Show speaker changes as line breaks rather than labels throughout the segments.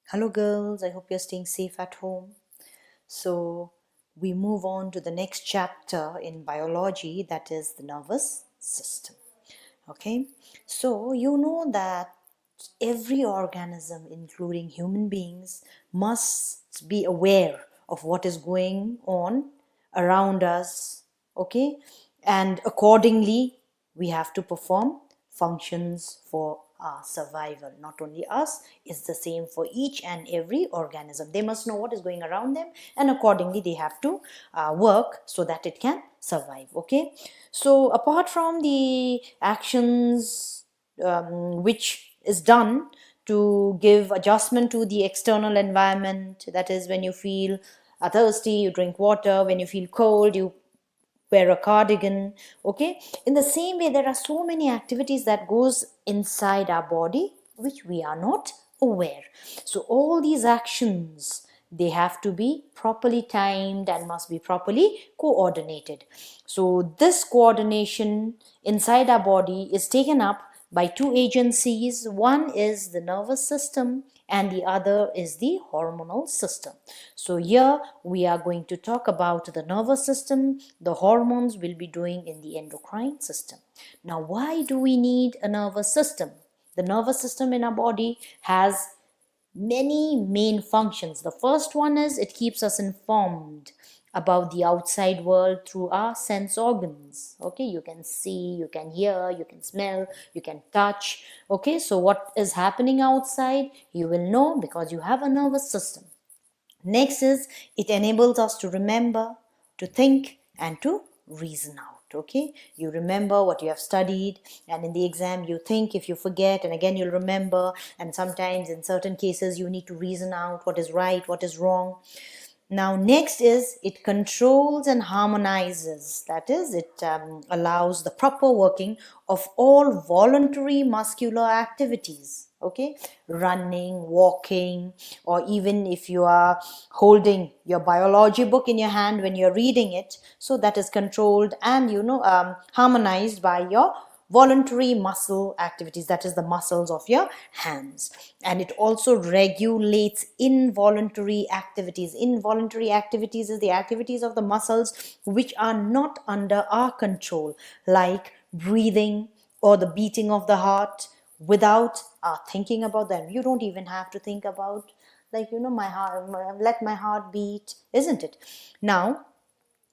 Hello girls, I hope you're staying safe at home. So we move on to the next chapter in biology, that is the nervous system. Okay, so you know that every organism, including human beings, must be aware of what is going on around us. Okay, and accordingly, we have to perform functions for our survival. Not only us, it's the same for each and every organism. They must know what is going around them, and accordingly they have to work so that it can survive. Okay, so apart from the actions which is done to give adjustment to the external environment, that is, when you feel thirsty, you drink water. When you feel cold, you wear a cardigan. Okay, in the same way, there are so many activities that goes inside our body which we are not aware. So all these actions, they have to be properly timed and must be properly coordinated. So this coordination inside our body is taken up by two agencies. One is the nervous system and the other is the hormonal system. So here we are going to talk about the nervous system. The hormones will be doing in the endocrine system. Now, why do we need a nervous system? The nervous system in our body has many main functions. The first one is it keeps us informed about the outside world through our sense organs. Okay, you can see, you can hear, you can smell, you can touch. Okay, so what is happening outside, you will know because you have a nervous system. Next is it enables us to remember, to think, and to reason out. Okay, you remember what you have studied, and in the exam you think. If you forget, and again you'll remember, and sometimes in certain cases you need to reason out what is right, what is wrong. Now, next is it controls and harmonizes. That is, it allows the proper working of all voluntary muscular activities. Okay, running, walking, or even if you are holding your biology book in your hand when you're reading it, so that is controlled and harmonized by your voluntary muscle activities, that is the muscles of your hands. And it also regulates involuntary activities. Involuntary activities is the activities of the muscles which are not under our control, like breathing or the beating of the heart, without thinking about them. You don't even have to think about, like, my heart, let my heart beat, isn't it? Now,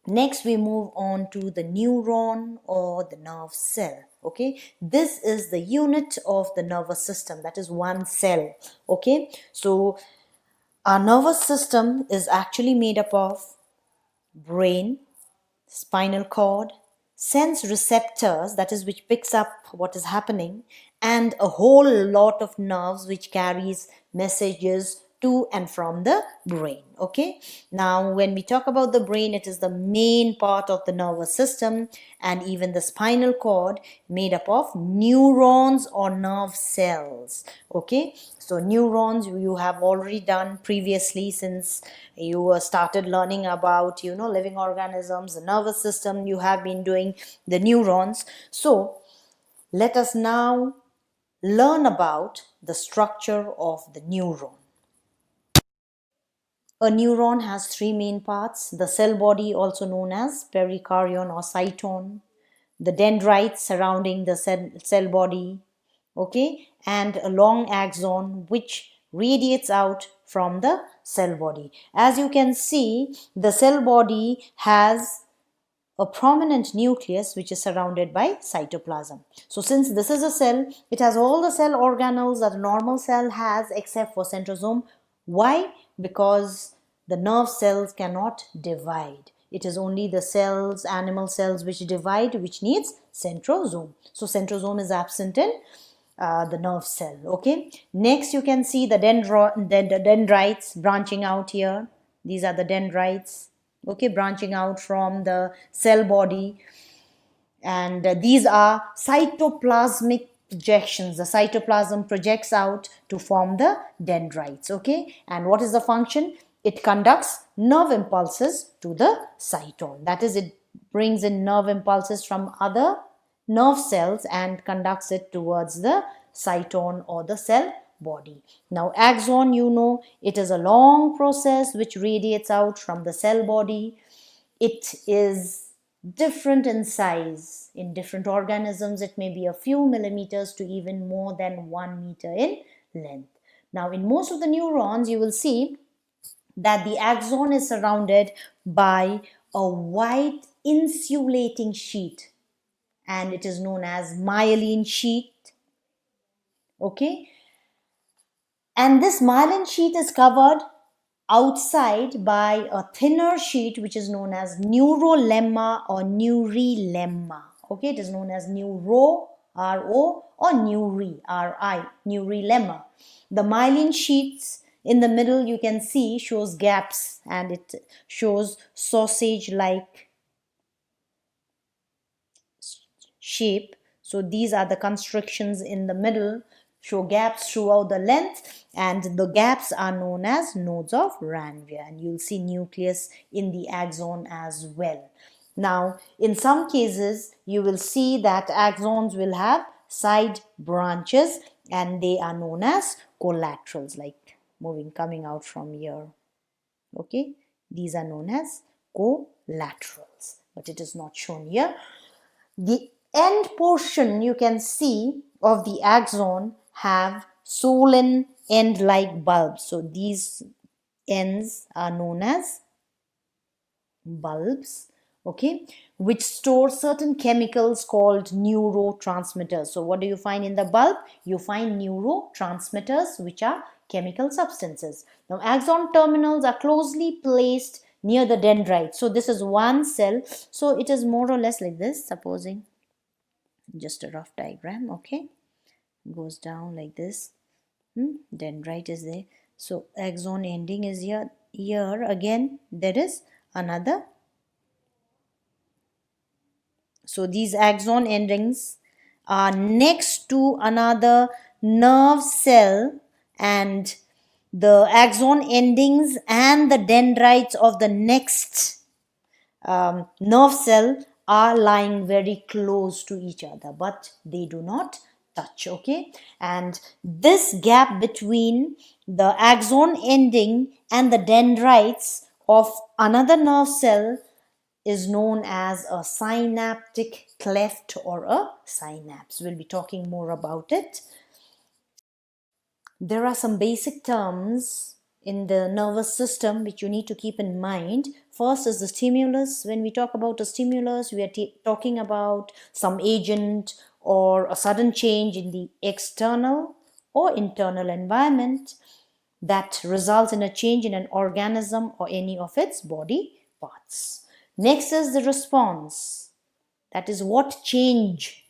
next, we move on to the neuron or the nerve cell. Okay, this is the unit of the nervous system, that is one cell. Okay, so our nervous system is actually made up of brain, spinal cord, sense receptors, that is which picks up what is happening, and a whole lot of nerves which carries messages to and from the brain. Okay, now when we talk about the brain, it is the main part of the nervous system, and even the spinal cord made up of neurons or nerve cells. Okay, so neurons you have already done previously, since you started learning about living organisms, the nervous system, you have been doing the neurons. So let us now learn about the structure of the neuron. A neuron has three main parts: the cell body, also known as perikaryon or cytone, the dendrites surrounding the cell body, okay, and a long axon which radiates out from the cell body. As you can see, the cell body has a prominent nucleus which is surrounded by cytoplasm. So since this is a cell, it has all the cell organelles that a normal cell has except for centrosome. Why? Because the nerve cells cannot divide. It is only the cells, animal cells, which divide, which needs centrosome. So centrosome is absent in the nerve cell. Okay. Next, you can see the dendrites branching out here. These are the dendrites. Okay, branching out from the cell body, and these are cytoplasmic projections. The cytoplasm projects out to form the dendrites. Okay, and what is the function? It conducts nerve impulses to the cytone. That is, it brings in nerve impulses from other nerve cells and conducts it towards the cytone or the cell body. Now axon, you know, it is a long process which radiates out from the cell body. It is different in size. In different organisms, it may be a few millimeters to even more than 1 meter in length. Now, in most of the neurons, you will see that the axon is surrounded by a white insulating sheet, and it is known as myelin sheet. Okay, and this myelin sheet is covered outside by a thinner sheet which is known as neurolemma or neurilemma. Okay, it is known as neuro, R-O, or neuri, R-I, neurilemma. The myelin sheets in the middle, you can see, shows gaps, and it shows sausage-like shape. So these are the constrictions in the middle, show gaps throughout the length, and the gaps are known as nodes of Ranvier, and you'll see nucleus in the axon as well. Now, in some cases, you will see that axons will have side branches, and they are known as collaterals, like coming out from here. Okay, these are known as collaterals, but it is not shown here. The end portion, you can see, of the axon have swollen end-like bulbs. So these ends are known as bulbs, okay, which store certain chemicals called neurotransmitters. So what do you find in the bulb? You find neurotransmitters, which are chemical substances. Now axon terminals are closely placed near the dendrites. So this is one cell. So it is more or less like this, supposing just a rough diagram. Okay, goes down like this. Dendrite is there. So axon ending is here. Here again there is another. So these axon endings are next to another nerve cell, and the axon endings and the dendrites of the next nerve cell are lying very close to each other, but they do not touch. Okay, and this gap between the axon ending and the dendrites of another nerve cell is known as a synaptic cleft or a synapse. We'll be talking more about it. There are some basic terms in the nervous system which you need to keep in mind. First is the stimulus. When we talk about a stimulus, we are talking about some agent or a sudden change in the external or internal environment that results in a change in an organism or any of its body parts. Next is the response. That is what change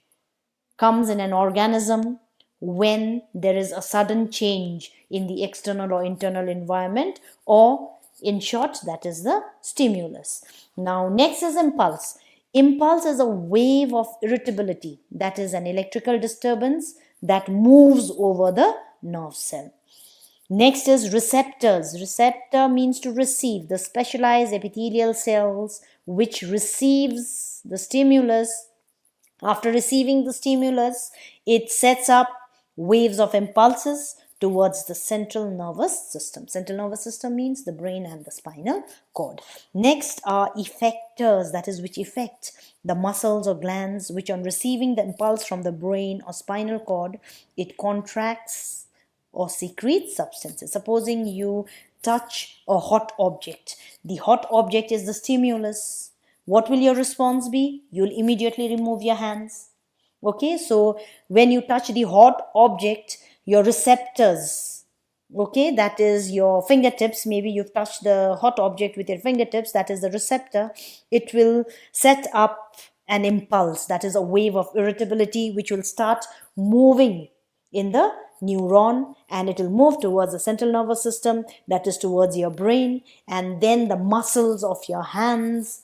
comes in an organism when there is a sudden change in the external or internal environment, or in short, that is the stimulus. Now, next is impulse. Impulse is a wave of irritability, that is an electrical disturbance that moves over the nerve cell. Next is receptors. Receptor means to receive. The specialized epithelial cells which receives the stimulus. After receiving the stimulus, it sets up waves of impulses towards the central nervous system. Central nervous system means the brain and the spinal cord. Next are effectors, that is which effect the muscles or glands, which on receiving the impulse from the brain or spinal cord, it contracts or secretes substances. Supposing you touch a hot object. The hot object is the stimulus. What will your response be? You'll immediately remove your hands. Okay, so when you touch the hot object, your receptors, okay, that is your fingertips, maybe you've touched the hot object with your fingertips, that is the receptor, it will set up an impulse, that is a wave of irritability which will start moving in the neuron, and it will move towards the central nervous system, that is towards your brain, and then the muscles of your hands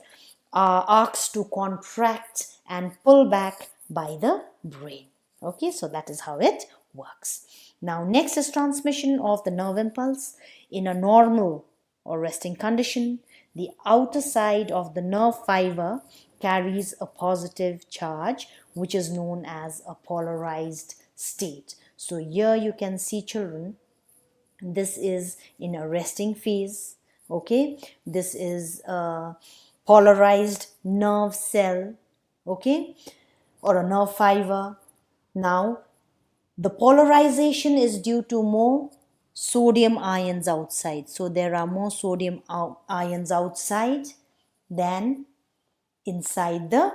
are asked to contract and pull back by the brain. Okay, so that is how it works. Now, next is transmission of the nerve impulse. In a normal or resting condition, the outer side of the nerve fiber carries a positive charge, which is known as a polarized state. So here you can see, children, this is in a resting phase. Okay, this is a polarized nerve cell, okay, or a nerve fiber. Now the polarization is due to more sodium ions outside. So there are more sodium ions outside than inside the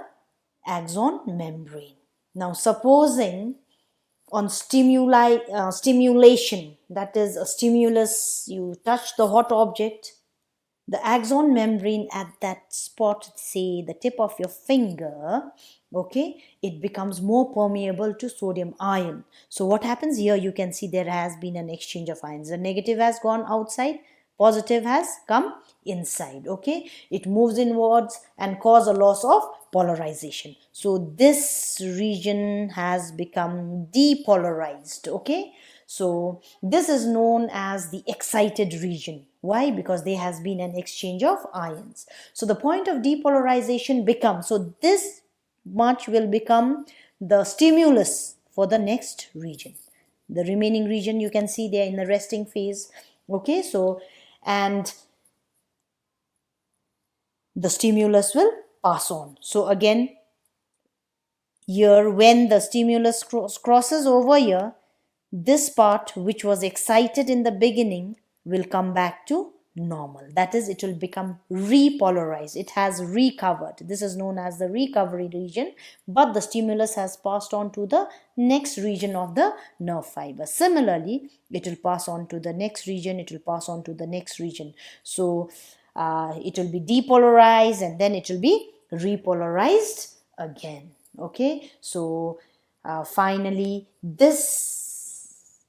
axon membrane. Now supposing on stimulation, that is a stimulus, you touch the hot object, the axon membrane at that spot, say the tip of your finger, okay, it becomes more permeable to sodium ion. So what happens here, you can see there has been an exchange of ions. The negative has gone outside, positive has come inside. Okay, it moves inwards and cause a loss of polarization. So this region has become depolarized. Okay, so this is known as the excited region. Why? Because there has been an exchange of ions. So the point of depolarization becomes, so this much will become the stimulus for the next region. The remaining region you can see there in the resting phase. Okay, so and the stimulus will pass on. So again, here when the stimulus crosses over here, this part which was excited in the beginning will come back to normal. That is, it will become repolarized. It has recovered. This is known as the recovery region, but the stimulus has passed on to the next region of the nerve fiber. Similarly, it will pass on to the next region. It will pass on to the next region. So it will be depolarized and then it will be repolarized again. Okay, so finally this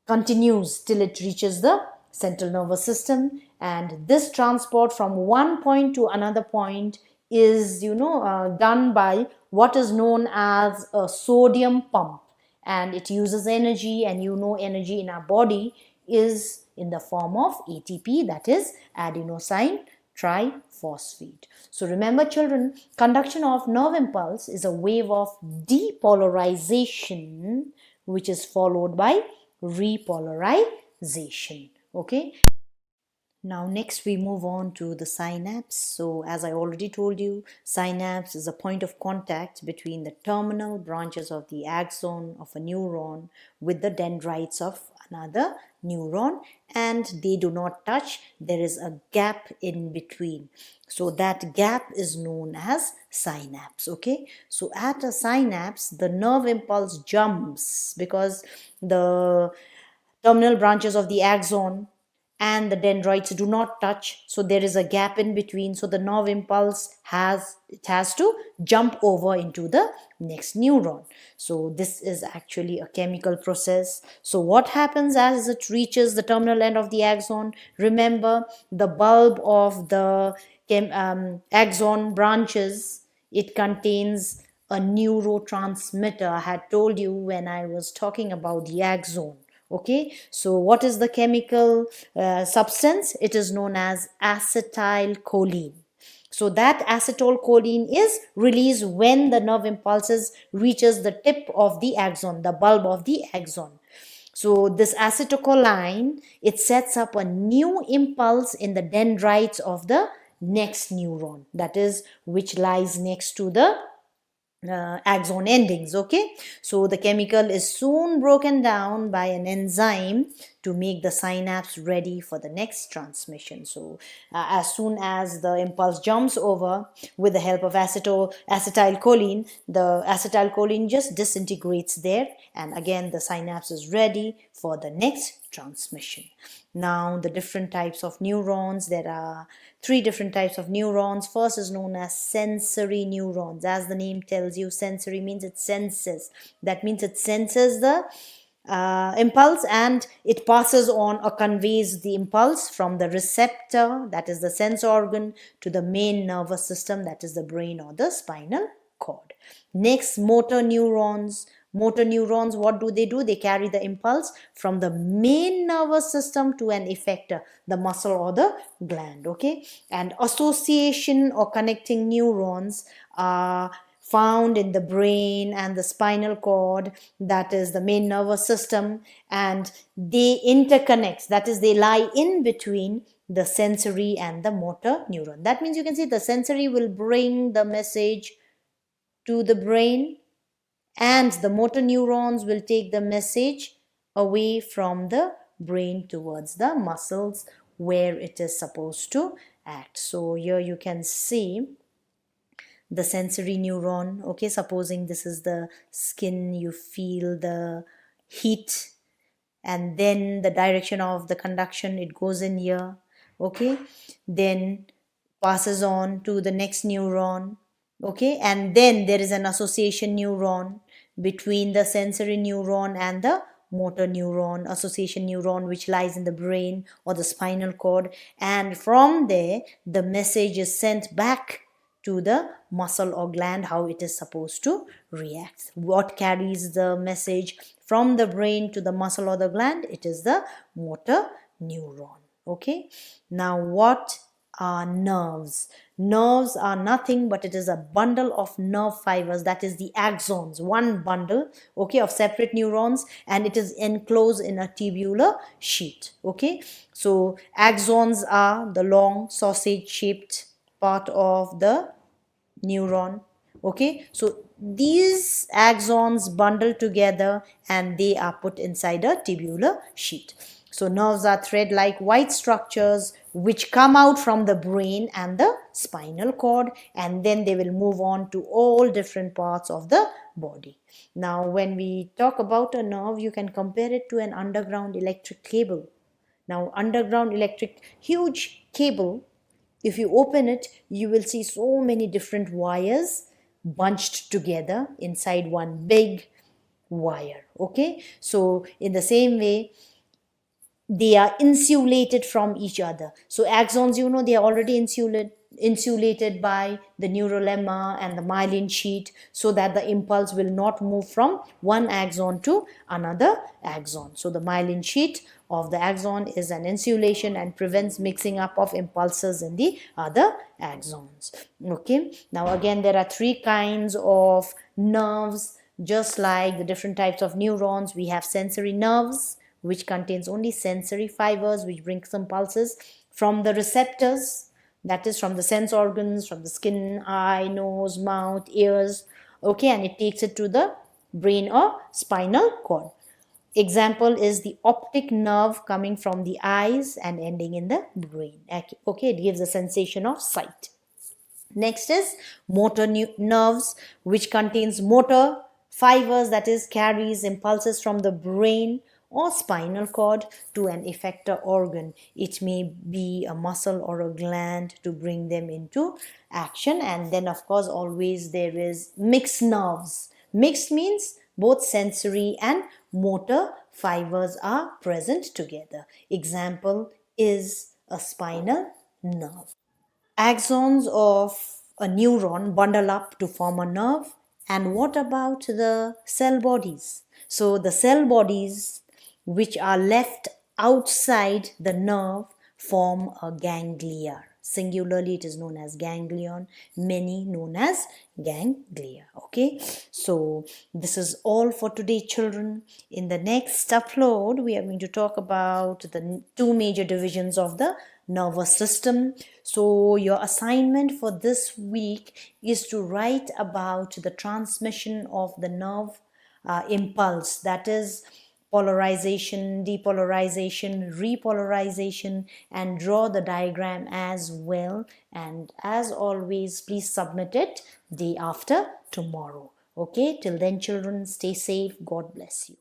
continues till it reaches the central nervous system, and this transport from one point to another point is done by what is known as a sodium pump, and it uses energy, and energy in our body is in the form of ATP, that is adenosine triphosphate. So remember, children, conduction of nerve impulse is a wave of depolarization which is followed by repolarization. Okay, now next we move on to the synapse. So as I already told you, synapse is a point of contact between the terminal branches of the axon of a neuron with the dendrites of another neuron, and they do not touch. There is a gap in between. So that gap is known as synapse. Okay, so at a synapse, the nerve impulse jumps because the terminal branches of the axon and the dendrites do not touch, so there is a gap in between. So the nerve impulse has to jump over into the next neuron. So this is actually a chemical process. So what happens as it reaches the terminal end of the axon? Remember, the bulb of the axon branches, it contains a neurotransmitter. I had told you when I was talking about the axon. Okay, so what is the chemical substance? It is known as acetylcholine. So that acetylcholine is released when the nerve impulses reaches the tip of the axon, the bulb of the axon. So this acetylcholine, it sets up a new impulse in the dendrites of the next neuron, that is, which lies next to the axon endings. Okay, so the chemical is soon broken down by an enzyme to make the synapse ready for the next transmission. So as soon as the impulse jumps over with the help of acetylcholine, the acetylcholine just disintegrates there, and again the synapse is ready for the next transmission. Now the different types of neurons, there are 3 different types of neurons. First is known as sensory neurons. As the name tells you, sensory means it senses. That means it senses the impulse and it passes on or conveys the impulse from the receptor, that is the sense organ, to the main nervous system, that is the brain or the spinal cord. Next, motor neurons. Motor neurons, what do? They carry the impulse from the main nervous system to an effector, the muscle or the gland. Okay, and association or connecting neurons are found in the brain and the spinal cord, that is the main nervous system, and they interconnect, that is they lie in between the sensory and the motor neuron. That means you can see the sensory will bring the message to the brain, and the motor neurons will take the message away from the brain towards the muscles where it is supposed to act. So here you can see the sensory neuron. Okay, supposing this is the skin, you feel the heat, and then the direction of the conduction, it goes in here. Okay, then passes on to the next neuron. Okay, and then there is an association neuron between the sensory neuron and the motor neuron, association neuron, which lies in the brain or the spinal cord, and from there the message is sent back to the muscle or gland, how it is supposed to react. What carries the message from the brain to the muscle or the gland? It is the motor neuron. Okay, now what are nerves? Nerves are nothing but it is a bundle of nerve fibers, that is the axons, one bundle, okay, of separate neurons, and it is enclosed in a tubular sheet. Okay, so axons are the long sausage shaped part of the neuron. Okay, so these axons bundle together and they are put inside a tubular sheet. So nerves are thread-like white structures which come out from the brain and the spinal cord, and then they will move on to all different parts of the body. Now when we talk about a nerve, you can compare it to an underground electric cable. Now underground electric, huge cable, if you open it, you will see so many different wires bunched together inside one big wire. Okay, so in the same way, they are insulated from each other. So axons, you know, they are already insulated by the neurolemma and the myelin sheet, so that the impulse will not move from one axon to another axon. So the myelin sheet of the axon is an insulation and prevents mixing up of impulses in the other axons. Okay, now again there are three kinds of nerves. Just like the different types of neurons, we have sensory nerves, which contains only sensory fibers which bring some pulses from the receptors, that is from the sense organs, from the skin, eye, nose, mouth, ears. Okay, and it takes it to the brain or spinal cord. Example is the optic nerve coming from the eyes and ending in the brain. Okay, it gives a sensation of sight. Next is motor nerves, which contains motor fibers, that is carries impulses from the brain or spinal cord to an effector organ. It may be a muscle or a gland to bring them into action. And then of course always there is mixed nerves. Mixed means both sensory and motor fibers are present together. Example is a spinal nerve. Axons of a neuron bundle up to form a nerve. And what about the cell bodies? So the cell bodies which are left outside the nerve form a ganglia. Singularly it is known as ganglion, many known as ganglia. Okay, so this is all for today, children. In the next upload we are going to talk about the two major divisions of the nervous system. So your assignment for this week is to write about the transmission of the nerve impulse, that is polarization, depolarization, repolarization, and draw the diagram as well. And as always, please submit it day after tomorrow. Okay, till then children, stay safe. God bless you.